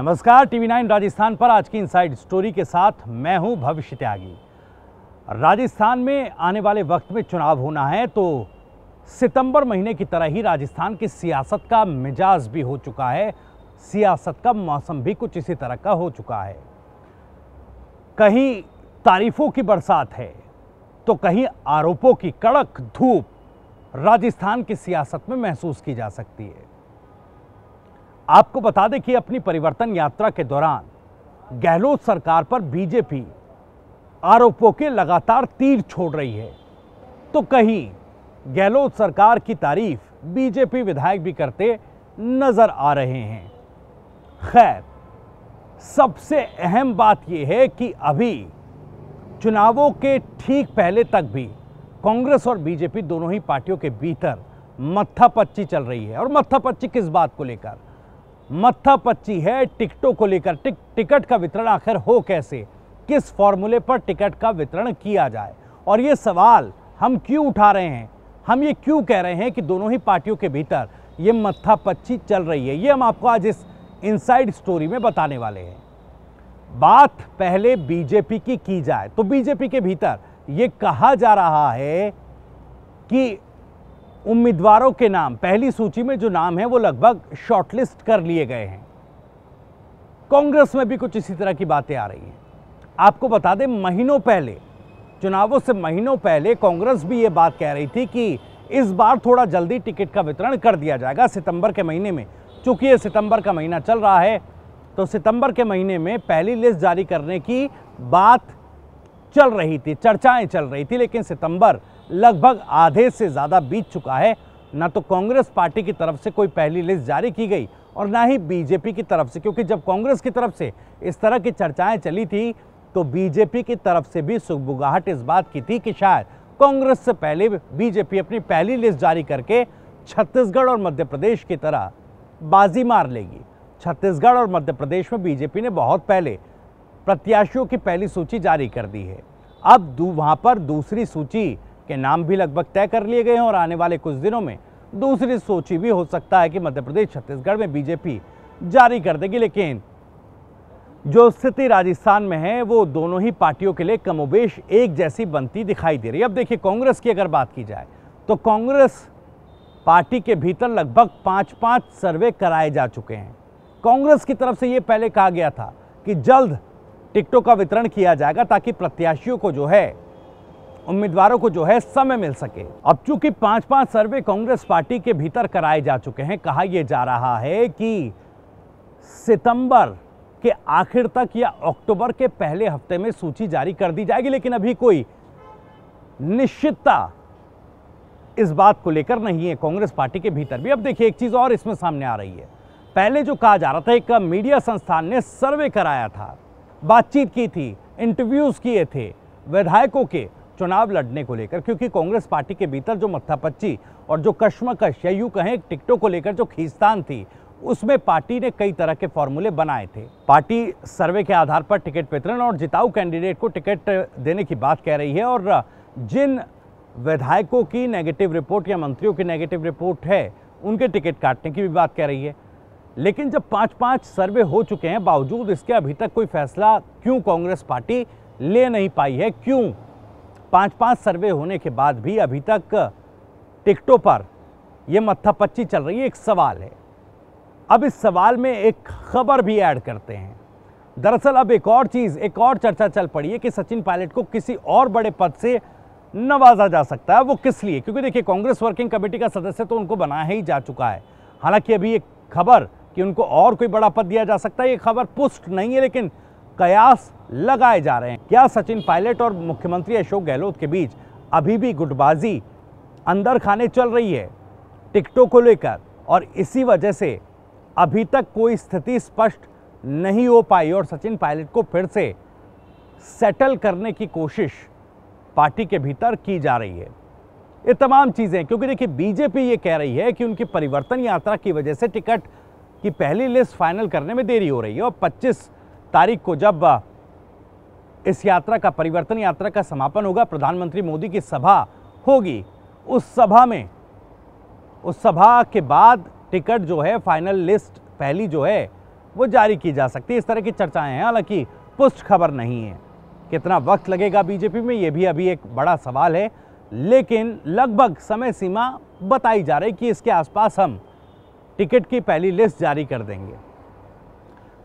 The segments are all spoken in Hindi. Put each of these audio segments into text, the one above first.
नमस्कार, टीवी 9 राजस्थान पर आज की इनसाइड स्टोरी के साथ मैं हूं भविष्य त्यागी। राजस्थान में आने वाले वक्त में चुनाव होना है तो सितंबर महीने की तरह ही राजस्थान की सियासत का मिजाज भी हो चुका है, सियासत का मौसम भी कुछ इसी तरह का हो चुका है। कहीं तारीफों की बरसात है तो कहीं आरोपों की कड़क धूप राजस्थान की सियासत में महसूस की जा सकती है। आपको बता दें कि अपनी परिवर्तन यात्रा के दौरान गहलोत सरकार पर बीजेपी आरोपों के लगातार तीर छोड़ रही है, तो कहीं गहलोत सरकार की तारीफ बीजेपी विधायक भी करते नजर आ रहे हैं। खैर, सबसे अहम बात यह है कि अभी चुनावों के ठीक पहले तक भी कांग्रेस और बीजेपी दोनों ही पार्टियों के भीतर मत्थापच्ची चल रही है। और मत्थापच्ची किस बात को लेकर? मत्थापच्ची है टिकटों को लेकर। टिकट का वितरण आखिर हो कैसे, किस फॉर्मूले पर टिकट का वितरण किया जाए। और ये सवाल हम क्यों उठा रहे हैं, हम ये क्यों कह रहे हैं कि दोनों ही पार्टियों के भीतर ये मत्थापच्ची चल रही है, ये हम आपको आज इस इनसाइड स्टोरी में बताने वाले हैं। बात पहले बीजेपी की जाए तो बीजेपी के भीतर ये कहा जा रहा है कि उम्मीदवारों के नाम, पहली सूची में जो नाम है वो लगभग शॉर्टलिस्ट कर लिए गए हैं। कांग्रेस में भी कुछ इसी तरह की बातें आ रही हैं। आपको बता दें, महीनों पहले, चुनावों से महीनों पहले कांग्रेस भी ये बात कह रही थी कि इस बार थोड़ा जल्दी टिकट का वितरण कर दिया जाएगा सितंबर के महीने में। चूंकि ये सितंबर का महीना चल रहा है तो सितंबर के महीने में पहली लिस्ट जारी करने की बात चल रही थी, चर्चाएं चल रही थी। लेकिन सितंबर लगभग आधे से ज़्यादा बीत चुका है। ना तो कांग्रेस पार्टी की तरफ से कोई पहली लिस्ट जारी की गई और ना ही बीजेपी की तरफ से, क्योंकि जब कांग्रेस की तरफ से इस तरह की चर्चाएं चली थी तो बीजेपी की तरफ से भी सुगबुगाहट इस बात की थी कि शायद कांग्रेस से पहले बीजेपी अपनी पहली लिस्ट जारी करके छत्तीसगढ़ और मध्य प्रदेश की तरह बाजी मार लेगी। छत्तीसगढ़ और मध्य प्रदेश में बीजेपी ने बहुत पहले प्रत्याशियों की पहली सूची जारी कर दी है। अब वहां पर दूसरी सूची के नाम भी लगभग तय कर लिए गए हैं और आने वाले कुछ दिनों में दूसरी सूची भी हो सकता है कि मध्य प्रदेश, छत्तीसगढ़ में बीजेपी जारी कर देगी। लेकिन जो स्थिति राजस्थान में है वो दोनों ही पार्टियों के लिए कमोबेश एक जैसी बनती दिखाई दे रही है। अब देखिए, कांग्रेस की अगर बात की जाए तो कांग्रेस पार्टी के भीतर लगभग 5-5 सर्वे कराए जा चुके हैं। कांग्रेस की तरफ से ये पहले कहा गया था कि जल्द टिकटों का वितरण किया जाएगा ताकि प्रत्याशियों को जो है, उम्मीदवारों को जो है समय मिल सके। अब चूंकि 5-5 सर्वे कांग्रेस पार्टी के भीतर कराए जा चुके हैं, कहा यह जा रहा है कि सितंबर के आखिर तक या अक्टूबर के पहले हफ्ते में सूची जारी कर दी जाएगी। लेकिन अभी कोई निश्चितता इस बात को लेकर नहीं है कांग्रेस पार्टी के भीतर भी। अब देखिए, एक चीज और इसमें सामने आ रही है। पहले जो कहा जा रहा था, एक मीडिया संस्थान ने सर्वे कराया था, बातचीत की थी, इंटरव्यूज किए थे विधायकों के चुनाव लड़ने को लेकर, क्योंकि कांग्रेस पार्टी के भीतर जो मत्थापच्ची और जो कश्मकश या यूं कहें टिकटों को लेकर जो खींचतान थी, उसमें पार्टी ने कई तरह के फॉर्मूले बनाए थे। पार्टी सर्वे के आधार पर टिकट वितरण और जिताऊ कैंडिडेट को टिकट देने की बात कह रही है और जिन विधायकों की नेगेटिव रिपोर्ट या मंत्रियों की नेगेटिव रिपोर्ट है उनके टिकट काटने की भी बात कह रही है। लेकिन जब 5-5 सर्वे हो चुके हैं, बावजूद इसके अभी तक कोई फैसला क्यों कांग्रेस पार्टी ले नहीं पाई है? क्यों 5-5 सर्वे होने के बाद भी अभी तक टिकटों पर यह मत्थापच्ची चल रही है? एक सवाल है। अब इस सवाल में एक खबर भी ऐड करते हैं। दरअसल अब एक और चर्चा चल पड़ी है कि सचिन पायलट को किसी और बड़े पद से नवाजा जा सकता है। वो किस लिए? क्योंकि देखिए, कांग्रेस वर्किंग कमेटी का सदस्य तो उनको बनाया ही जा चुका है। हालांकि अभी एक खबर कि उनको और कोई बड़ा पद दिया जा सकता है, ये खबर पुष्ट नहीं है, लेकिन कयास लगाए जा रहे हैं। क्या सचिन पायलट और मुख्यमंत्री अशोक गहलोत के बीच अभी भी गुटबाजी अंदर खाने चल रही है टिकटों को लेकर? और इसी वजह से अभी तक कोई स्थिति स्पष्ट नहीं हो पाई और सचिन पायलट को फिर से सेटल करने की कोशिश पार्टी के भीतर की जा रही है। ये तमाम चीजें, क्योंकि देखिए, बीजेपी ये कह रही है कि उनकी परिवर्तन यात्रा की वजह से टिकट की पहली लिस्ट फाइनल करने में देरी हो रही है और 25 तारीख को जब इस यात्रा का, परिवर्तन यात्रा का समापन होगा, प्रधानमंत्री मोदी की सभा होगी, उस सभा के बाद टिकट जो है, फाइनल लिस्ट पहली जो है वो जारी की जा सकती है। इस तरह की चर्चाएं हैं, हालांकि पुष्ट खबर नहीं है। कितना वक्त लगेगा बीजेपी में, ये भी अभी एक बड़ा सवाल है, लेकिन लगभग समय सीमा बताई जा रही कि इसके आसपास हम टिकट की पहली लिस्ट जारी कर देंगे।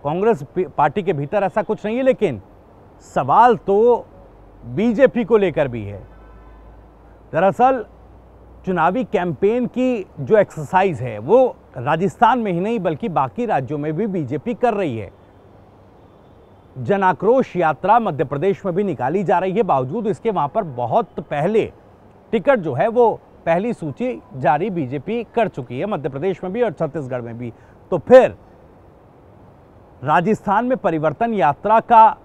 कांग्रेस पार्टी के भीतर ऐसा कुछ नहीं है, लेकिन सवाल तो बीजेपी को लेकर भी है। दरअसल चुनावी कैंपेन की जो एक्सरसाइज है वो राजस्थान में ही नहीं बल्कि बाकी राज्यों में भी बीजेपी कर रही है। जन आक्रोश यात्रा मध्य प्रदेश में भी निकाली जा रही है, बावजूद इसके वहां पर बहुत पहले टिकट जो है वो पहली सूची जारी बीजेपी कर चुकी है, मध्य प्रदेश में भी और छत्तीसगढ़ में भी। तो फिर राजस्थान में परिवर्तन यात्रा का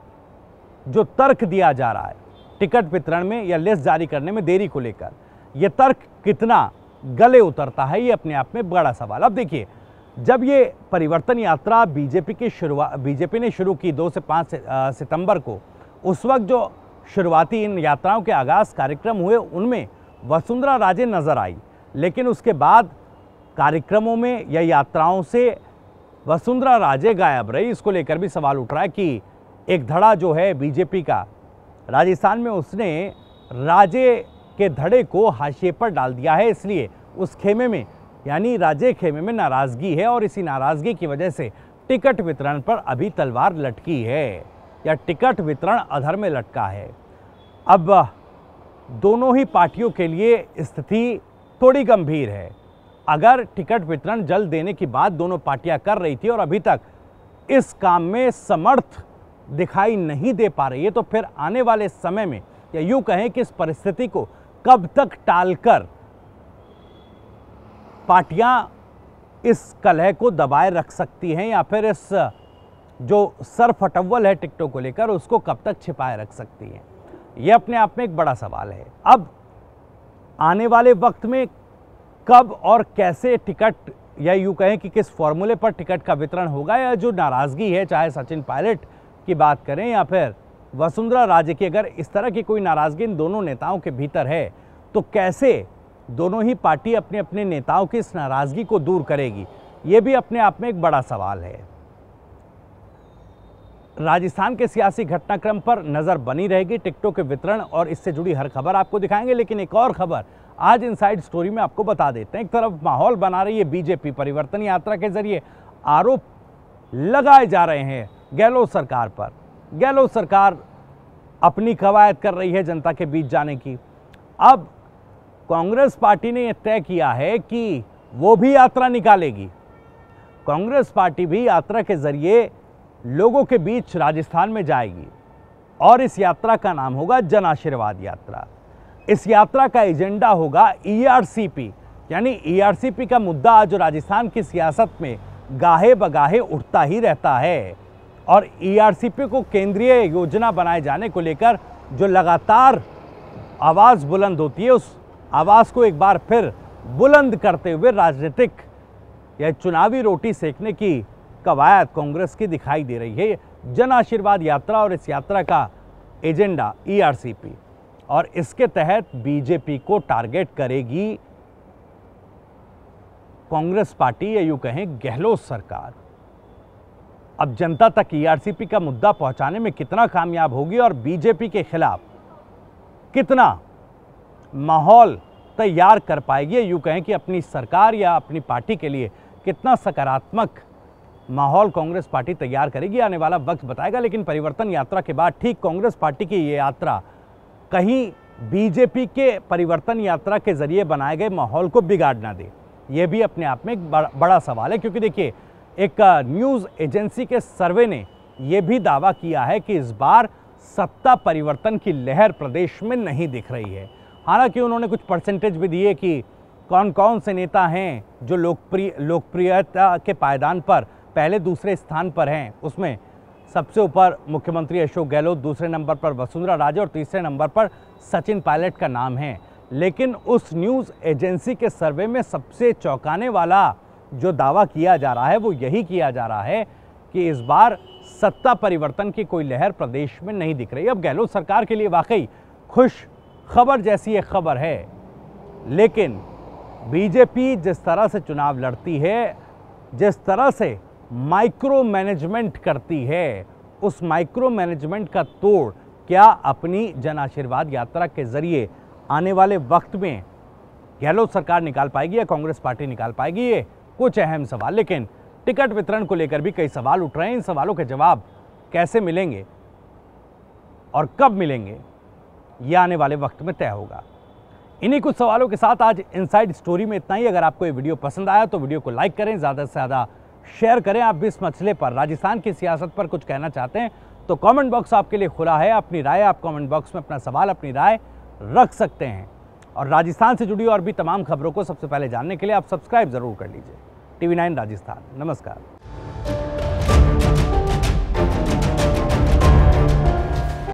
जो तर्क दिया जा रहा है टिकट वितरण में या लिस्ट जारी करने में देरी को लेकर, यह तर्क कितना गले उतरता है, ये अपने आप में बड़ा सवाल। अब देखिए, जब ये परिवर्तन यात्रा बीजेपी ने शुरू की 2 से 5 सितंबर को, उस वक्त जो शुरुआती इन यात्राओं के आगाज कार्यक्रम हुए उनमें वसुंधरा राजे नजर आई, लेकिन उसके बाद कार्यक्रमों में या यात्राओं से वसुंधरा राजे गायब रही। इसको लेकर भी सवाल उठ रहा है कि एक धड़ा जो है बीजेपी का राजस्थान में, उसने राजे के धड़े को हाशिए पर डाल दिया है। इसलिए उस खेमे में यानी राजे खेमे में नाराजगी है और इसी नाराजगी की वजह से टिकट वितरण पर अभी तलवार लटकी है या टिकट वितरण अधर में लटका है। अब दोनों ही पार्टियों के लिए स्थिति थोड़ी गंभीर है। अगर टिकट वितरण जल्द देने की बात दोनों पार्टियां कर रही थी और अभी तक इस काम में समर्थ दिखाई नहीं दे पा रही है, तो फिर आने वाले समय में या यूं कहें कि इस परिस्थिति को कब तक टालकर पार्टियां इस कलह को दबाए रख सकती हैं या फिर इस जो सरफटव्वल है टिकटों को लेकर उसको कब तक छिपाए रख सकती हैं, यह अपने आप में एक बड़ा सवाल है। अब आने वाले वक्त में कब और कैसे टिकट या यूं कहें कि किस फॉर्मूले पर टिकट का वितरण होगा, या जो नाराजगी है चाहे सचिन पायलट की बात करें या फिर वसुंधरा राजे की, अगर इस तरह की कोई नाराजगी इन दोनों नेताओं के भीतर है तो कैसे दोनों ही पार्टी अपने अपने नेताओं की इस नाराजगी को दूर करेगी, ये भी अपने आप में एक बड़ा सवाल है। राजस्थान के सियासी घटनाक्रम पर नजर बनी रहेगी, टिकटों के वितरण और इससे जुड़ी हर खबर आपको दिखाएंगे। लेकिन एक और खबर आज इनसाइड स्टोरी में आपको बता देते हैं। एक तरफ माहौल बना रही है बीजेपी, परिवर्तन यात्रा के जरिए आरोप लगाए जा रहे हैं गहलोत सरकार पर। गहलोत सरकार अपनी कवायद कर रही है जनता के बीच जाने की। अब कांग्रेस पार्टी ने यह तय किया है कि वो भी यात्रा निकालेगी। कांग्रेस पार्टी भी यात्रा के जरिए लोगों के बीच राजस्थान में जाएगी और इस यात्रा का नाम होगा जन आशीर्वाद यात्रा। इस यात्रा का एजेंडा होगा ईआरसीपी, यानी ईआरसीपी का मुद्दा जो राजस्थान की सियासत में गाहे बगाहे उठता ही रहता है और ईआरसीपी को केंद्रीय योजना बनाए जाने को लेकर जो लगातार आवाज़ बुलंद होती है, उस आवाज़ को एक बार फिर बुलंद करते हुए राजनीतिक या चुनावी रोटी सेकने की कवायद कांग्रेस की दिखाई दे रही है। जन आशीर्वाद यात्रा और इस यात्रा का एजेंडा ईआरसीपी, और इसके तहत बीजेपी को टारगेट करेगी कांग्रेस पार्टी या यूं कहें गहलोत सरकार। अब जनता तक ईआरसीपी का मुद्दा पहुंचाने में कितना कामयाब होगी और बीजेपी के खिलाफ कितना माहौल तैयार कर पाएगी, यूं कहें कि अपनी सरकार या अपनी पार्टी के लिए कितना सकारात्मक माहौल कांग्रेस पार्टी तैयार करेगी, आने वाला वक्त बताएगा। लेकिन परिवर्तन यात्रा के बाद ठीक कांग्रेस पार्टी की ये यात्रा कहीं बीजेपी के परिवर्तन यात्रा के जरिए बनाए गए माहौल को बिगाड़ ना दे, ये भी अपने आप में एक बड़ा सवाल है। क्योंकि देखिए, एक न्यूज़ एजेंसी के सर्वे ने यह भी दावा किया है कि इस बार सत्ता परिवर्तन की लहर प्रदेश में नहीं दिख रही है। हालांकि उन्होंने कुछ परसेंटेज भी दिए कि कौन कौन से नेता हैं जो लोकप्रियता के पायदान पर पहले दूसरे स्थान पर हैं। उसमें सबसे ऊपर मुख्यमंत्री अशोक गहलोत, दूसरे नंबर पर वसुंधरा राजे और तीसरे नंबर पर सचिन पायलट का नाम है। लेकिन उस न्यूज़ एजेंसी के सर्वे में सबसे चौंकाने वाला जो दावा किया जा रहा है वो यही किया जा रहा है कि इस बार सत्ता परिवर्तन की कोई लहर प्रदेश में नहीं दिख रही। अब गहलोत सरकार के लिए वाकई खुश खबर जैसी एक खबर है, लेकिन बीजेपी जिस तरह से चुनाव लड़ती है, जिस तरह से माइक्रो मैनेजमेंट करती है, उस माइक्रो मैनेजमेंट का तोड़ क्या अपनी जन आशीर्वाद यात्रा के जरिए आने वाले वक्त में गहलोत सरकार निकाल पाएगी या कांग्रेस पार्टी निकाल पाएगी? ये कुछ अहम सवाल। लेकिन टिकट वितरण को लेकर भी कई सवाल उठ रहे हैं। इन सवालों के जवाब कैसे मिलेंगे और कब मिलेंगे, यह आने वाले वक्त में तय होगा। इन्हीं कुछ सवालों के साथ आज इनसाइड स्टोरी में इतना ही। अगर आपको ये वीडियो पसंद आया तो वीडियो को लाइक करें, ज़्यादा से ज़्यादा शेयर करें। आप भी इस मसले पर, राजस्थान की सियासत पर कुछ कहना चाहते हैं तो कमेंट बॉक्स आपके लिए खुला है। अपनी राय आप कमेंट बॉक्स में अपना सवाल, अपनी राय रख सकते हैं। और राजस्थान से जुड़ी और भी तमाम खबरों को सबसे पहले जानने के लिए आप सब्सक्राइब जरूर कर लीजिए। TV9 राजस्थान। नमस्कार।